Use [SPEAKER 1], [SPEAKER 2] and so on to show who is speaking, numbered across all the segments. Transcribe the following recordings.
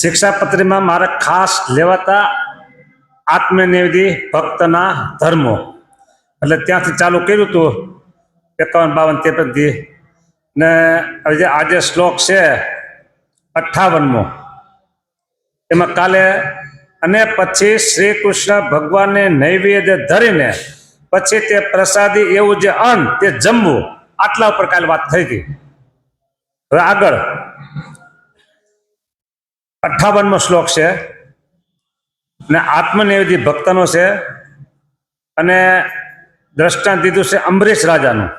[SPEAKER 1] શિક્ષાપત્રીમાં મારે ખાસ લેવાતા આત્મનિવેદી ભક્તના ધર્મો, એટલે ત્યાંથી ચાલુ કર્યું હતું 51, 52, 53 ને જે આજે શ્લોક છે 58મો, એમાં કાલે અને પછી શ્રી કૃષ્ણ ભગવાનને નૈવેદ્ય ધરીને પછી તે પ્રસાદી એવું જે અન્ન તે જમવું, આટલા ઉપર કાલે વાત થઈ હતી. હવે આગળ 58મો શ્લોક છે ને આત્મનિવેદી ભક્તનો છે અને દ્રષ્ટાંત દીધું છે અંબરીશ રાજાનું.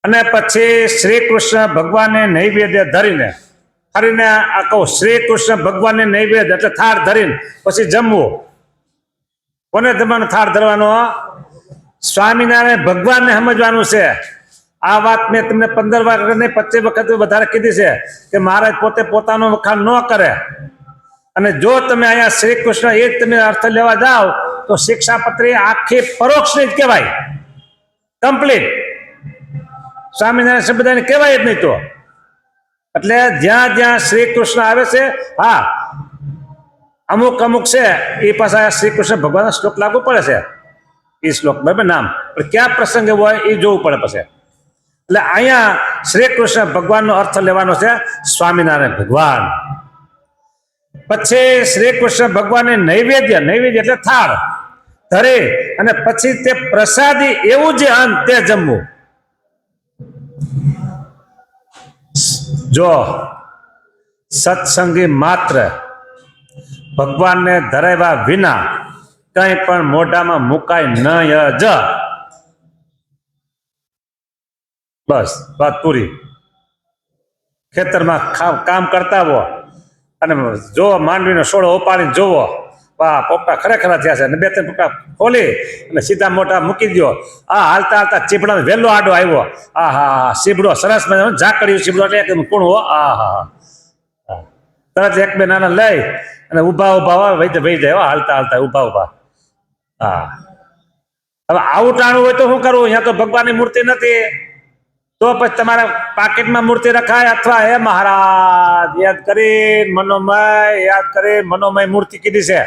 [SPEAKER 1] અને પછી શ્રી કૃષ્ણ ભગવાનને નૈવેદ્ય ધરીને આ કહું, શ્રી કૃષ્ણ ભગવાનને નૈવેદ્ય એટલે થાળ ધરીને પછી જમવું. કોને જમવાનો થાળ ધરવાનો? સ્વામિનારાયણ ભગવાનને સમજવાનું છે. આ વાત મેં તમને 15 વખત નહીં 25 વખત વધારે કીધી છે કે મહારાજ પોતે પોતાનો વખાણ ન કરે. અને જો તમે અહીંયા શ્રી કૃષ્ણ એ જ તમે અર્થ લેવા જાઓ તો શિક્ષાપત્રી આખી પરોક્ષની જ કહેવાય, કમ્પ્લીટ. સ્વામિનારાયણ શબ્દ કહેવાય જ નહીં. તો એટલે જ્યાં જ્યાં શ્રી કૃષ્ણ આવે છે, હા અમુક છે એ પાછા શ્રી કૃષ્ણ ભગવાનના શ્લોક લાગુ પડે છે, એ શ્લોક બરાબર નામ, પણ ક્યાં પ્રસંગે હોય એ જોવું પડે પછી. એટલે અહીંયા શ્રી કૃષ્ણ ભગવાનનો અર્થ લેવાનો છે સ્વામિનારાયણ ભગવાન. પછી શ્રી કૃષ્ણ ભગવાનને નૈવેદ્ય એટલે થાળ ધરે અને પછી તે પ્રસાદી એવું જે અન્ન તે જમવું. જો સત્સંગી માત્ર ભગવાનને ધરાવ્યા વિના કંઈ પણ મોઢામાં મુકાય ન જ. બસ વાત પૂરી. ખેતરમાં કામ કરતા હો અને જોવો માંડવીનો સોળો ઉપાડીને જોવો, વાહ પોપટા ખરેખર થયા છે, અને 2-3 પોપટા ખોલી અને સીધા મોટા મૂકી દો. હાલતા હાલતા ચીપડા વહેલો આડો આવ્યો, હા સીબડો સરસ મજાનો ઝાકડ્યું સીબડો એટલે એકદમ કૂણવો, તરત 1-2 નાના લઈ અને ઊભા વહી જાય, હાલતા હાલતા ઊભા. હવે આવું ટાણું હોય તો શું કરવું? અહીંયા તો ભગવાનની મૂર્તિ નથી, તો પછી તમારા પાકીટમાં મૂર્તિ રખાય અથવા હે મહારાજ યાદ કરી મનોમય મૂર્તિ કીધી છે,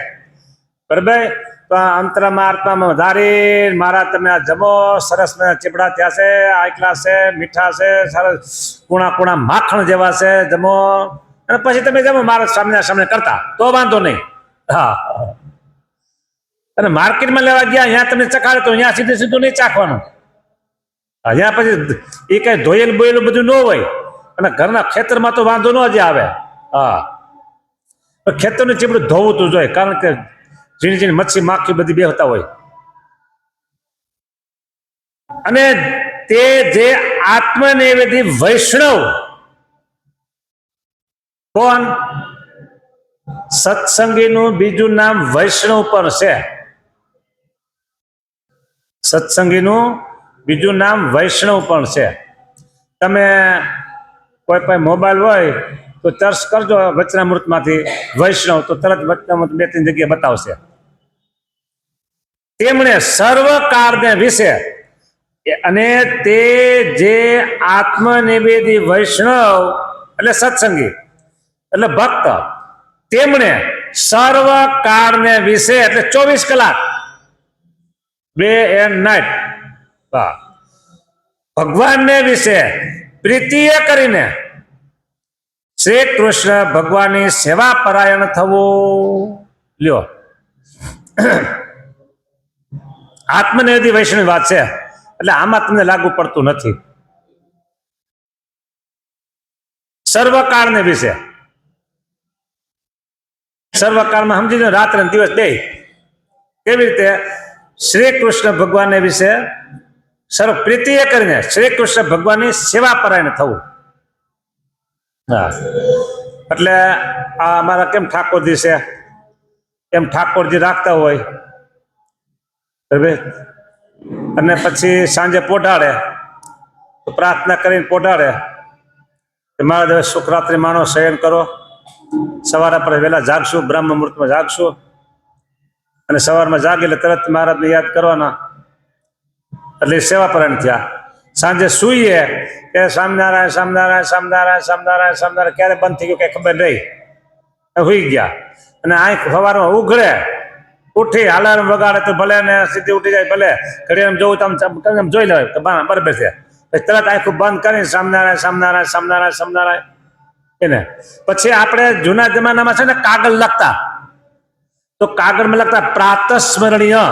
[SPEAKER 1] બરાબર? તો અંતરમાં આત્મામાં ધારી મારા તમે આ જમો, સરસ ચીપડા થયા છે, આટલા છે, મીઠા છે, સરસ કુણા માખણ જેવા છે, જમો અને પછી તમે જમો મારા સામે કરતા તો વાંધો નહીં. અને માર્કેટમાં લેવા ગયા અહીંયા તમને ચખાડે તો અહીંયા સીધું નહીં ચાખવાનું. અહીંયા પછી એ કઈ ધોયેલું બોયેલું બધું ન હોય, અને ઘરના ખેતરમાં તો વાંધો ન જ આવે. ખેતરનું ચીપડું ધોવું તો જોઈએ, કારણ કે ઝીણી મચ્છી માખી બધી બેહતા હોય. અને તે જે આત્મનિવેદી વૈષ્ણવ, કોણ? સત્સંગીનું બીજું નામ વૈષ્ણવ પણ છે. સત્સંગીનું બીજું નામ વૈષ્ણવ પણ છે. તમે કોઈ પણ મોબાઈલ હોય તો સર્ચ કરજો વચનામૃતમાંથી વૈષ્ણવ, તો તરત વચનામૃત 2-3 જગ્યાએ બતાવશે. તેમણે સર્વકાળને વિશે અને તે જે આત્મનિવેદી વૈષ્ણવ એટલે સત્સંગી એટલે ભક્ત, તેમણે સર્વકાળને વિશે એટલે 24 કલાક ડે એન્ડ નાઇટ ભગવાનને વિશે પ્રીતિએ કરીને શ્રી કૃષ્ણ ભગવાનની સેવા પરાયણ થવું. લ્યો, આત્મનિવેદી વૈષ્ણવ વાત છે, એટલે આમાં તમને લાગુ પડતું નથી. સર્વકાળને વિશે, સર્વકાળમાં સમજી લો રાત્રે દિવસ બે. કેવી રીતે? શ્રી કૃષ્ણ ભગવાનને વિશે સર્વ પ્રીતિએ કરીને શ્રી કૃષ્ણ ભગવાનની સેવા પરાયણ થવું. એટલે આ અમારા કેમ ઠાકોરજી છે, એમ ઠાકોરજી રાખતા હોય, અને પછી સાંજે પોઢાડે તો પ્રાર્થના કરીને પોઢાડે કે મારા દેવ સુખરાત્રિ માનો, શયન કરો, સવારે આપણે વહેલા જાગશું, બ્રહ્મ મુહૂર્તમાં જાગશું, અને સવારમાં જાગી એટલે તરત મહારાજને યાદ કરવાના, એટલે સેવા પરાયણ થયા. સાંજે સૂઈએ કે સ્વામિનારાયણ સ્વામિનારાયણ સ્વામિનારાયણ સ્વામિનારાયણ સ્વામિનારાયણ ક્યારે બંધ થઈ ગયું કઈ ખબર નહીં, સુઈ ગયા. અને આંખ સવારમાં ઉઘડે, ઉઠી અલાર્મ વગાડે તો ભલે ને સીધી ઉઠી જાય ભલે, ઘડી એમ જોવું તો આમ જોઈ લેવાય કે બરાબર છે. પછી તરત આંખું બંધ કરીને સ્વામિનારાયણ સ્વામિનારાયણ સ્વામિનારાયણ સ્વામિનારાયણ એને. પછી આપણે જૂના જમાનામાં છે ને કાગળ લખતા, તો કાગળમાં લખતા પ્રાતસ્મરણીય.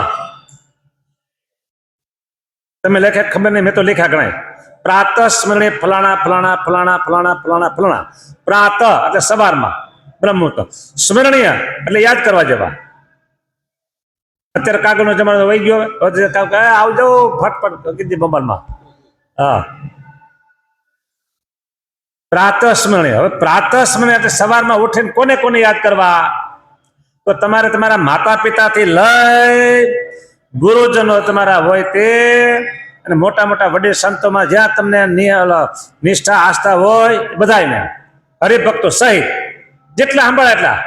[SPEAKER 1] તમે લેખે ખબર નહીં, મેં તો લેખા ગણાય. પ્રાતસ્મરણીય ફલાણા ફલાણા ફલાણા ફલાણા ફલાણા ફલાણા. પ્રાત એટલે સવારમાં બ્રહ્મુહૂર્ત, સ્મરણીય એટલે યાદ કરવા જેવા. અત્યારે કાગળનો જમાનો વહી ગયો, આવજો ફટફટ કીધી મોબાઈલમાં. હા, પ્રાતસ્મરણીય. હવે પ્રાતસ્મરણીય એટલે સવારમાં ઉઠીને કોને કોને યાદ કરવા? તો તમારે તમારા માતા પિતાથી લઈ ગુરુજનો તમારા હોય તે, અને મોટા મોટા વડીલ સંતોમાં જ્યાં તમને નિષ્ઠા આસ્થા હોય બધાને, હરિભક્તો સહિત જેટલા સાંભળે એટલા.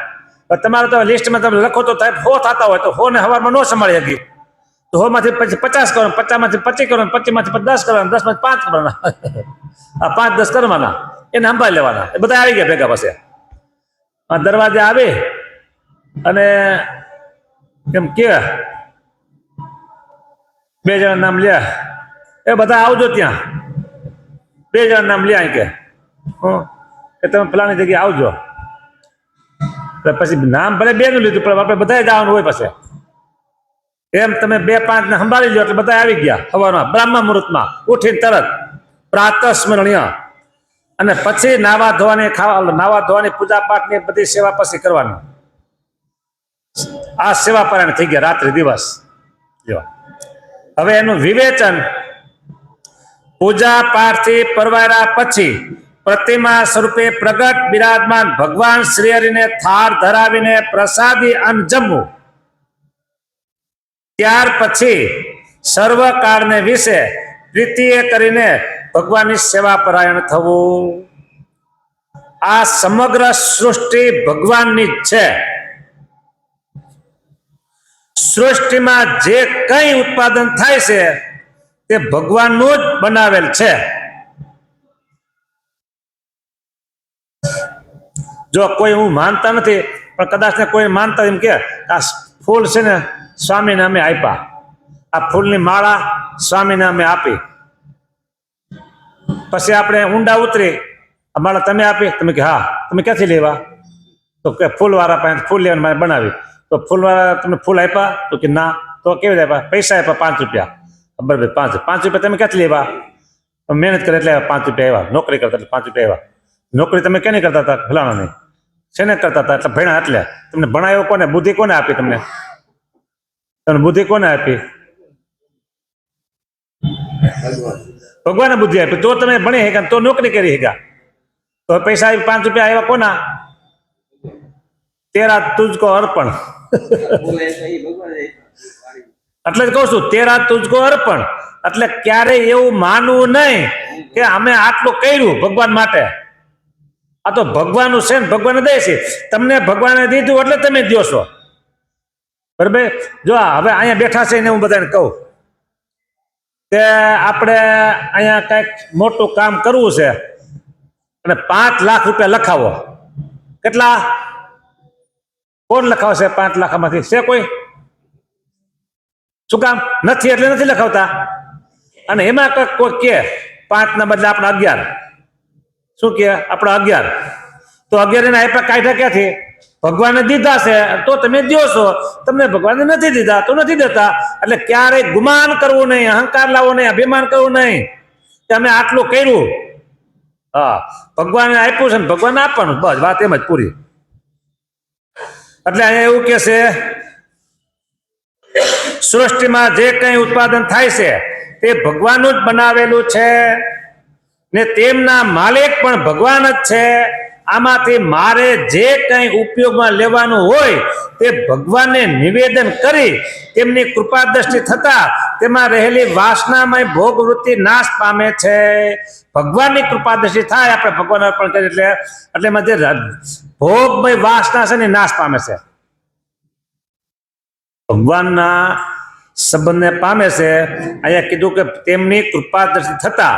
[SPEAKER 1] તમારે તો લિસ્ટમાં તમે લખો તો થાય 100 થતા હોય તો 100 ને સવારમાં ન સંભાળી શકી, તો 100 માંથી પછી 50 કરો, 50 માંથી 25 કરો, 25 માંથી 10 કરવાના, 10 માંથી 5 કરવાના, આ 5-10 કરવાના, એને સંભાળી લેવાના. એ બધા આવી ગયા ભેગા. પછી આ દરવાજે આવે અને એમ કે 2 જણા નામ લે, એ બધા આવજો ત્યાં, 2 જણા નામ લે કે તમે ફલાણી જગ્યાએ આવજો. પછી નામ ભલે 2 નું લીધું પણ આપણે બધા જવાનું હોય. પછી એમ તમે 2-5 ને સંભાળી લો એટલે બધા આવી ગયા સવારમાં બ્રાહ્મણ મુહૂર્તમાં ઉઠીને તરત પ્રાતસ્મરણીય. અને પછી નાવા ધોવાની પૂજા પાઠની બધી સેવા પછી કરવાની. આ સેવા પારાયણ થઈ ગયા રાત્રિ દિવસ. હવે એનું વિવેચન, પૂજા પાઠથી પરવાર્યા પછી પ્રતિમા સ્વરૂપે પ્રગટ બિરાજમાન ભગવાન શ્રી હરિને થાળ ધરાવીને પ્રસાદી અન્ન જમવું. ત્યાર પછી સર્વકાળને વિશે પ્રીતિએ કરીને ભગવાનની સેવા પરાયણ થવું. આ સમગ્ર સૃષ્ટિ ભગવાનની જ છે. સૃષ્ટિમાં જે કંઈ ઉત્પાદન થાય છે તે ભગવાનનું જ બનાવેલ છે. જો કોઈ હું માનતા નથી પણ કદાચ ને કોઈ માનતા એમ કે આ ફૂલ છે ને સ્વામીને અમે આપ્યા, આ ફૂલની માળા સ્વામીને અમે આપી. પછી આપણે ઊંડા ઉતરી, આ માળા તમે આપી? તમે કે હા. તમે ક્યાંથી લેવા? તો કે ફૂલવાળા પાસે ફૂલ લેવાનું બનાવી. તો ફૂલવાળા તમે ફૂલ આપ્યા? તો કે ના. તો કેવી રીતે આપ્યા? પૈસા આપ્યા 5 રૂપિયા. બરાબર, 5 રૂપિયા તમે ક્યાંથી લેવા? મહેનત કરે એટલે 5 રૂપિયા આવ્યા. નોકરી કરતા એટલે 5 રૂપિયા આવ્યા. નોકરી તમે કેને કરતા હતા? ફલાણા નહીં. શેને કરતા હતા? એટલે ભણ્યા. એટલે તમને ભણાયો કોને? બુદ્ધિ કોને આપી? તમને બુદ્ધિ કોને આપી? ભગવાને બુદ્ધિ આપી. તો તમે ભણી શક્યા, તો નોકરી કરી શક્યા. તો પૈસા 5 રૂપિયા આવ્યા કોના? તેરા તુજકો અર્પણ. એટલે જ કહું છું, તેરા તુજકો અર્પણ. એટલે ક્યારેય એવું માનવું નહીં કે અમે આટલું કર્યું ભગવાન માટે. આ તો ભગવાનનું છે ને ભગવાને દે છે. તમને ભગવાને દીધું એટલે તમે દો છો. બરાબર? જો હવે અહીંયા બેઠા છે ને હું બધાને કહું કે આપણે અહીંયા કંઈક મોટું કામ કરવું છે અને 5 લાખ રૂપિયા લખાવો. કેટલા? કોણ લખાવશે 5 લાખમાંથી? છે કોઈ? શું કામ? નથી એટલે નથી લખાવતા. અને એમાં કોઈ કે 5 ના બદલે આપણે 11. શું કે? આપણે 11. તો 11 એને આપ્યા કાઢ્યા ક્યાંથી? ભગવાને દીધા છે તો તમે દો છો. તમને ભગવાને નથી દીધા તો નથી દેતા. એટલે ક્યારેય ગુમાન કરવું નહીં, અહંકાર લાવવો નહીં, અભિમાન કરવું નહીં કે અમે આટલું કર્યું. હા, ભગવાને આપ્યું છે ને ભગવાને આપવાનું, બસ વાત એમ જ પૂરી. એટલે અહીંયા એવું કે છે, સૃષ્ટિમાં જે કંઈ ઉત્પાદન થાય છે તે ભગવાનનું જ બનાવેલું છે ને તેમના માલિક પણ ભગવાન જ છે. આમાંથી મારે જે કંઈ ઉપયોગમાં લેવાનું હોય તે ભગવાનને નિવેદન કરી તેમની કૃપા દ્રષ્ટિ થતા તેમાં રહેલી વાસનામય ભોગ વૃત્તિ નાશ પામે છે. ભગવાનની કૃપા દ્રષ્ટિ થાય, આપણે ભગવાન અર્પણ કરીએ એટલે એમાં જે ભોગમય વાસના છે ને નાશ પામે છે. ભગવાનના સંબંધને પામે છે. અહીંયા કીધું કે તેમની કૃપા દ્રષ્ટિ થતા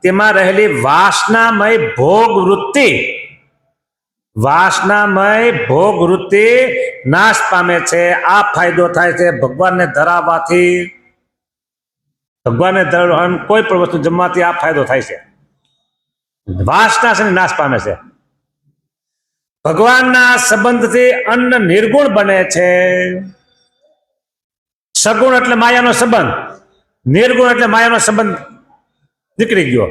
[SPEAKER 1] તેમાં રહેલી વાસનામય ભોગ વૃત્તિ નાશ પામે છે. આ ફાયદો થાય છે ભગવાનને ધરાવવાથી. ભગવાનને કોઈ પણ વસ્તુ જમવાથી આ ફાયદો થાય છે. વાસના છે નાશ પામે છે. ભગવાનના સંબંધથી અન્ન નિર્ગુણ બને છે. સગુણ એટલે માયાનો સંબંધ, નિર્ગુણ એટલે માયાનો સંબંધ નીકળી ગયો,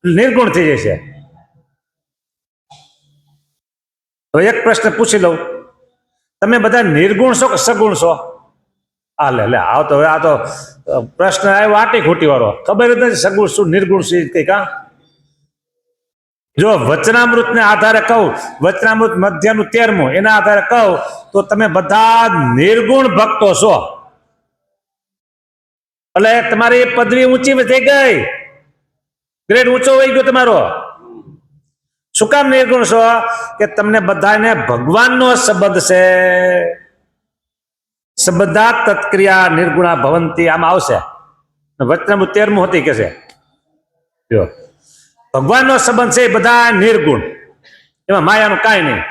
[SPEAKER 1] નિર્ગુણ થઈ જશે. હવે એક પ્રશ્ન પૂછી લઉં, તમે બધા નિર્ગુણ છો કે સગુણ છો? આ લે આવ તો આ તો પ્રશ્ન આવ્યો આટી ખોટી વાળો, ખબર જ નથી સગુણ શું નિર્ગુણ શું કઈ. કા જો વચનામૃત ને આધારે કહું, વચનામૃત મધ્યનું 13મું એના આધારે કહું તો તમે બધા નિર્ગુણ ભક્તો છો. એટલે તમારી પદવી ઊંચી થઈ ગઈ, ગ્રેડ ઊંચો હોઈ ગયો તમારો. શું કામ નિર્ગુણ છો? કે તમને બધાને ભગવાનનો સંબંધ છે. સંબંધા તત્ક્રિયા નિર્ગુણા ભવંતી આમાં આવશે. વચનામૃત 13મું હતી કે છે જો ભગવાનનો સંબંધ છે એ બધા નિર્ગુણ, એમાં માયાનું કાંઈ નહીં.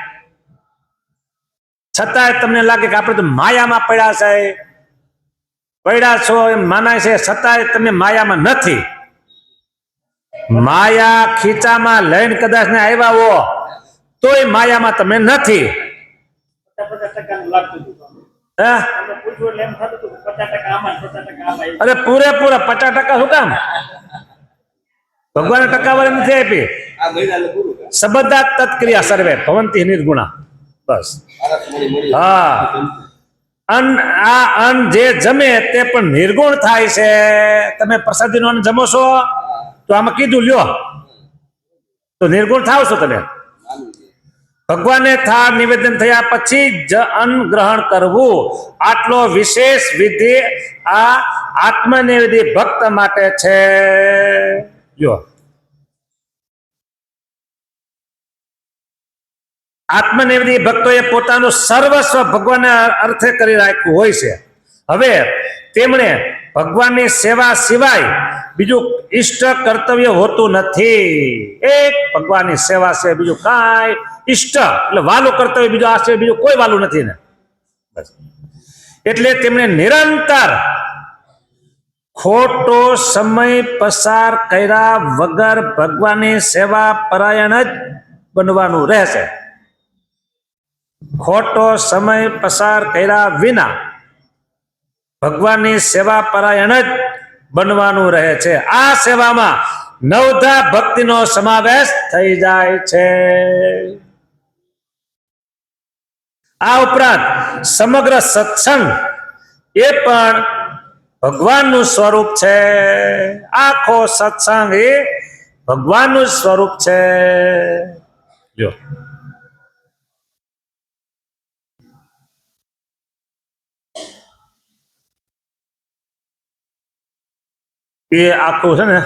[SPEAKER 1] છતાંય તમને લાગે કે આપણે તો માયામાં પડ્યા છો એમ માનાય છે, છતાંય તમે માયામાં નથી. માયા ખીચામાં લઈને કદાચ ને આવ્યા હો તોય માયામાં તમે નથી. અરે પૂરેપૂરા 50% શું કામ? ભગવાન ટકાવારી નથી આપી. સંબંધા તત્ક્રિયા સર્વે ભવંતી નિર્ગુણા. બસ હા, આ અન્ન જે જમે તે પણ નિર્ગુણ થાય છે. તમે પ્રસાદીનો અન્ન જમો છો તો આમાં કીધું લ્યો તો નિર્ગુણ થાવ છો તમે. ભગવાનને થાળ નિવેદન થયા પછી જ અન્ન ગ્રહણ કરવું, આટલો વિશેષ વિધિ આ આત્મનિવેદી ભક્ત માટે છે. જો આત્મનિવેદી ભક્તોએ પોતાનું સર્વસ્વ ભગવાનને અર્થે કરી રાખ્યું હોય છે. હવે તેમણે ભગવાનની સેવા સિવાય બીજું ઈષ્ટ કર્તવ્ય હોતું નથી. એક ભગવાનની સેવા છે, બીજું કાંઈ ઈષ્ટ એટલે વાલું કર્તવ્ય બીજું આ છે, બીજું કોઈ વાલું નથી ને. બસ એટલે તેમણે નિરંતર ખોટો સમય પસાર કર્યા વગર ભગવાનની સેવા પરાયણ જ બનવાનું રહેશે. ખોટો સમય પસાર કર્યા વિના ભગવાનની સેવા પરાયણ જ બનવાનું રહે છે. આ સેવામાં નવધા ભક્તિનો સમાવેશ થઈ જાય છે. આ ઉપરાંત સમગ્ર સત્સંગ એ પણ ભગવાનનું સ્વરૂપ છે. આખો સત્સંગ એ ભગવાનનું સ્વરૂપ છે. જો એ આખું છે ને,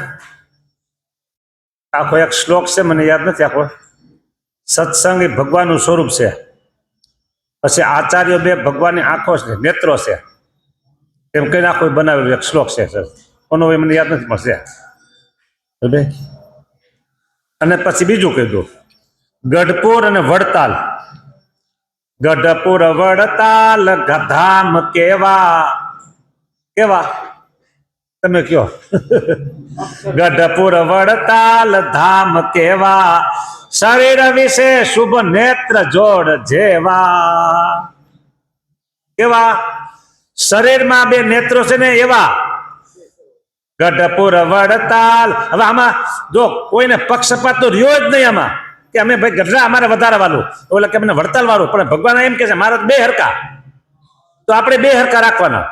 [SPEAKER 1] આખો એક શ્લોક છે, મને યાદ નથી આખો. સત્સંગ એ ભગવાનનું સ્વરૂપ છે. પછી આચાર્ય બે ભગવાનની આંખો છે, નેત્રો છે, એમ કઈને આખો બનાવેલું એક શ્લોક છે. કોનો મને યાદ નથી મળશે. અને પછી બીજું કીધું ગઢપુર અને વડતાલ. ગઢપુર વડતાલ ગધામ કેવા કેવા તમે કયો? ગઢપુર વડતાલ ધામ કેવા, શરીર વિશે શુભ નેત્ર જોડ જેવા. કેવા? શરીરમાં બે નેત્રો છે ને એવા. ગઢપુર વડતાલ. હવે આમાં જો કોઈને પક્ષપાત તો રહ્યો જ નહીં આમાં કે અમે ભાઈ ગઢડા અમારે વધારે વાળું, ઓલા કે અમને વડતાલ વાળું. પણ ભગવાન એમ કે છે મારા બે હરકા, તો આપણે બે હરકા રાખવાના.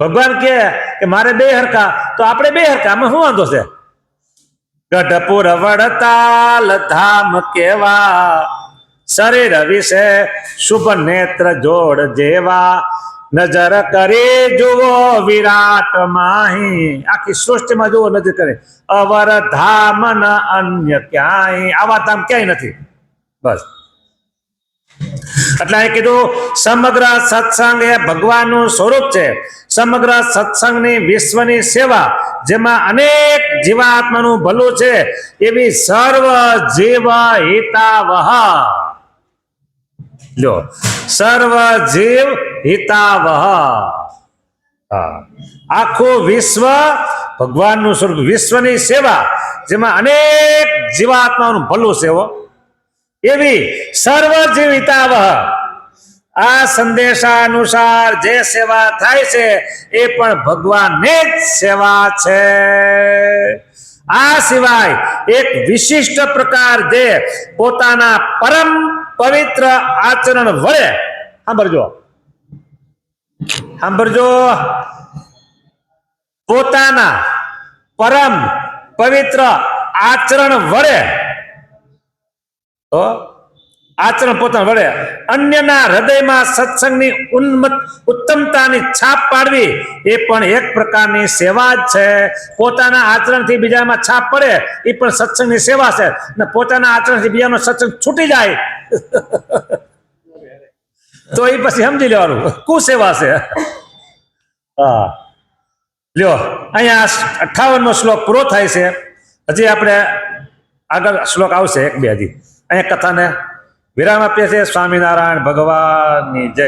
[SPEAKER 1] ભગવાન કે મારે બે હરકા, તો આપણે બે હરકા, આમાં શું વાંધો છે? ગઢપુર વડતાલ ધામ કેવા, શરીર વિશે શુભ નેત્ર જોડ જેવા, નજર કરી જુઓ વિરાટ માહી. આખી સૃષ્ટિમાં જુઓ નજર કરે, અવર ધામ ન અન્ય ક્યાંય. આવા ધામ ક્યાંય નથી. બસ એટલે અહીં કીધું સમગ્ર સત્સંગ એ ભગવાનનું સ્વરૂપ છે. સમગ્ર સત્સંગની વિશ્વની સેવા જેમાં અનેક જીવાત્માનું ભલું છે એવી સર્વ જીવ હિતાવહ. જો સર્વ જીવ હિતાવહ. હા, આખું વિશ્વ ભગવાનનું સ્વરૂપ, વિશ્વની સેવા જેમાં અનેક જીવાત્માનું ભલું છે એવી સર્વ જીવ હિતાવહ. આ સંદેશા અનુસાર જે સેવા થાય છે એ પણ ભગવાનની જ સેવા છે. આ સિવાય એક વિશિષ્ટ પ્રકાર જે પોતાના પરમ પવિત્ર આચરણ વડે, સાંભળજો, પોતાના પરમ પવિત્ર આચરણ વડે, તો આચરણ પોતાના વડે અન્યના હૃદયમાં સત્સંગની ઉત્તમતાની છાપ પાડવી એ પણ એક પ્રકારની સેવા જ છે. પોતાના આચરણથી બીજામાં છાપ પડે એ પણ સત્સંગની સેવા છે. અને પોતાના આચરણથી બીજાનો સત્સંગ છૂટી જાય તો એ પછી સમજી લેવાનું કુસેવા છે. હા, લ્યો અહીંયા 58મો શ્લોક પૂરો થાય છે. હજી આપણે આગળ શ્લોક આવશે એક બે હજી. અહીંયા કથાને વિરામ આપીએ છીએ. સ્વામિનારાયણ ભગવાનની જય.